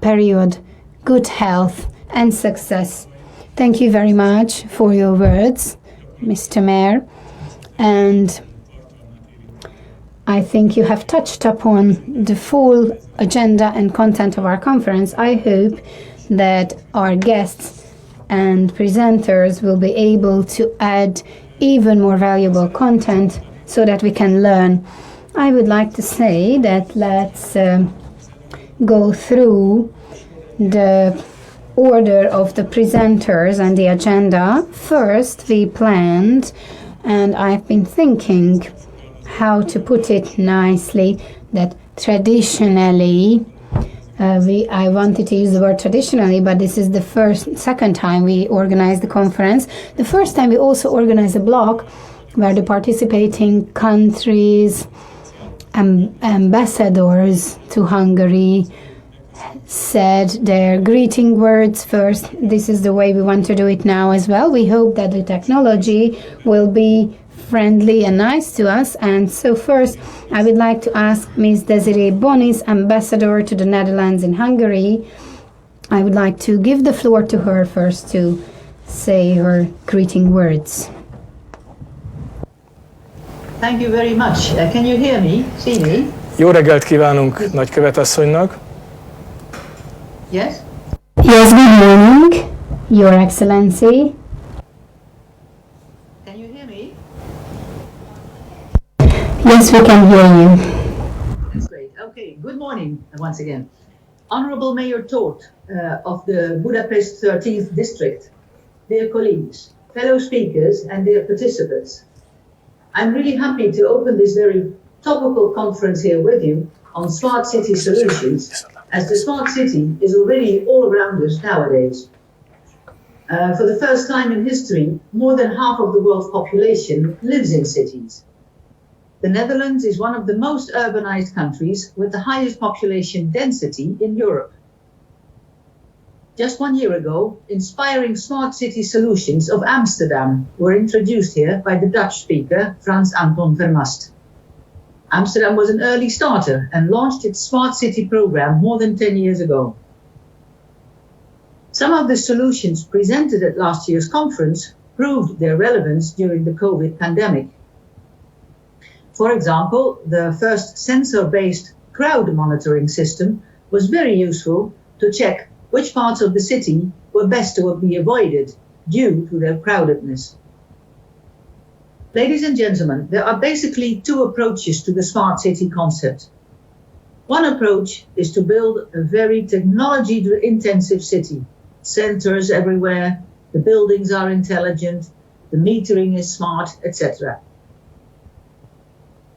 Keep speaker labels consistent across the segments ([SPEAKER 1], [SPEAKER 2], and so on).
[SPEAKER 1] period good health and success. Thank you very much for your words, Mr. Mayor. And I think you have touched upon the full agenda and content of our conference. I hope that our guests and presenters will be able to add even more valuable content so that we can learn. I would like to say that let's go through the order of the presenters and the agenda. First, we planned, and I've been thinking how to put it nicely, that traditionally, I wanted to use the word traditionally, but this is the second time we organized the conference. The first time we also organized a block where the participating countries, ambassadors to Hungary, said their greeting words first. This is the way we want to do it now as well. We hope that the technology will be friendly and nice to us. And so first, I would like to ask Ms. Desirée Bonis, Ambassador to the Netherlands in Hungary. I would like to give the floor to her first to say her greeting words.
[SPEAKER 2] Thank you very much. Can you hear me? See me?
[SPEAKER 3] Jó reggelt kívánunk nagykövet asszonynak.
[SPEAKER 2] Yes?
[SPEAKER 1] Yes, good morning, Your Excellency.
[SPEAKER 2] Can you hear me?
[SPEAKER 1] Yes, we can hear you.
[SPEAKER 2] That's great. Okay, good morning once again. Honorable Mayor Todt of the Budapest 13th District, dear colleagues, fellow speakers and dear participants. I'm really happy to open this very topical conference here with you on smart city solutions, as the smart city is already all around us nowadays. For the first time in history, more than half of the world's population lives in cities. The Netherlands is one of the most urbanized countries with the highest population density in Europe. Just 1 year ago, inspiring smart city solutions of Amsterdam were introduced here by the Dutch speaker, Frans Anton Vermast. Amsterdam was an early starter and launched its smart city program more than 10 years ago. Some of the solutions presented at last year's conference proved their relevance during the COVID pandemic. For example, the first sensor-based crowd monitoring system was very useful to check which parts of the city were best to be avoided due to their crowdedness. Ladies and gentlemen, there are basically two approaches to the smart city concept. One approach is to build a very technology-intensive city. Sensors everywhere, the buildings are intelligent, the metering is smart, etc.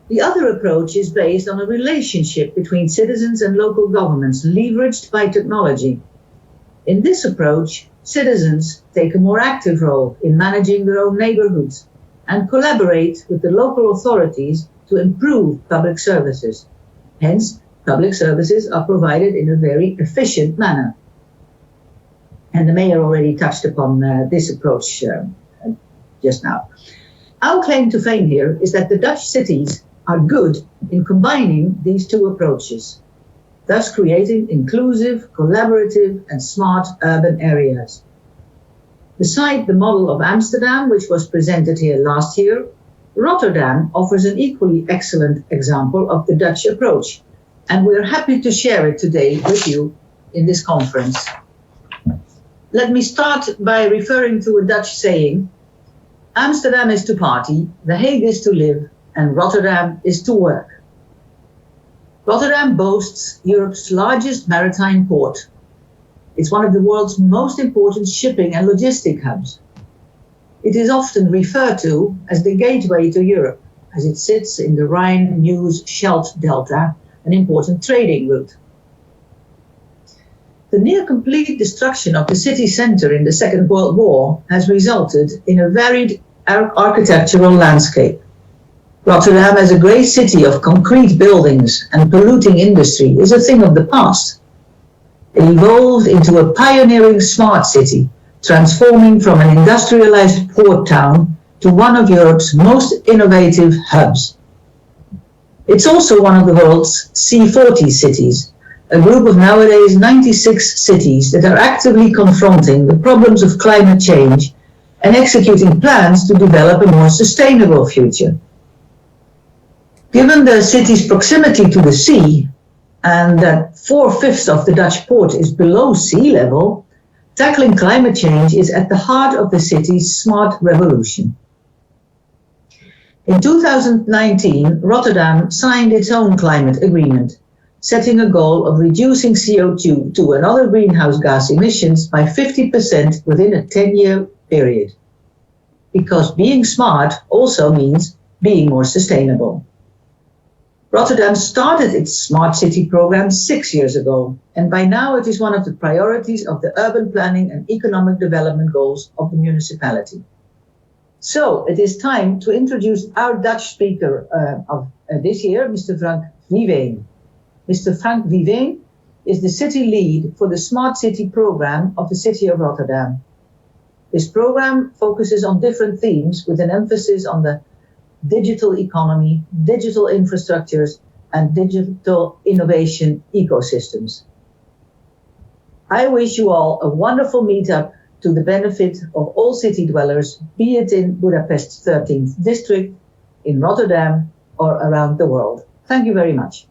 [SPEAKER 2] The other approach is based on a relationship between citizens and local governments leveraged by technology. In this approach, citizens take a more active role in managing their own neighborhoods and collaborate with the local authorities to improve public services. Hence, public services are provided in a very efficient manner. And the mayor already touched upon this approach just now. Our claim to fame here is that the Dutch cities are good in combining these two approaches, thus creating inclusive, collaborative and smart urban areas. Beside the model of Amsterdam, which was presented here last year, Rotterdam offers an equally excellent example of the Dutch approach, and we are happy to share it today with you in this conference. Let me start by referring to a Dutch saying, Amsterdam is to party, The Hague is to live, and Rotterdam is to work. Rotterdam boasts Europe's largest maritime port. It's one of the world's most important shipping and logistic hubs. It is often referred to as the gateway to Europe, as it sits in the Rhine-Meuse-Scheldt Delta, an important trading route. The near-complete destruction of the city centre in the Second World War has resulted in a varied architectural landscape. Rotterdam as a grey city of concrete buildings and polluting industry is a thing of the past. It evolved into a pioneering smart city, transforming from an industrialized port town to one of Europe's most innovative hubs. It's also one of the world's C40 cities, a group of nowadays 96 cities that are actively confronting the problems of climate change and executing plans to develop a more sustainable future. Given the city's proximity to the sea and that 4/5 of the Dutch port is below sea level, tackling climate change is at the heart of the city's smart revolution. In 2019, Rotterdam signed its own climate agreement, setting a goal of reducing CO2 and other greenhouse gas emissions by 50% within a 10-year period. Because being smart also means being more sustainable. Rotterdam started its Smart City program 6 years ago, and by now it is one of the priorities of the urban planning and economic development goals of the municipality. So it is time to introduce our Dutch speaker of this year, Mr. Frank Viveen. Mr. Frank Viveen is the city lead for the Smart City program of the City of Rotterdam. This program focuses on different themes with an emphasis on the digital economy, digital infrastructures, and digital innovation ecosystems. I wish you all a wonderful meetup to the benefit of all city dwellers, be it in Budapest 13th District, in Rotterdam, or around the world. Thank you very much.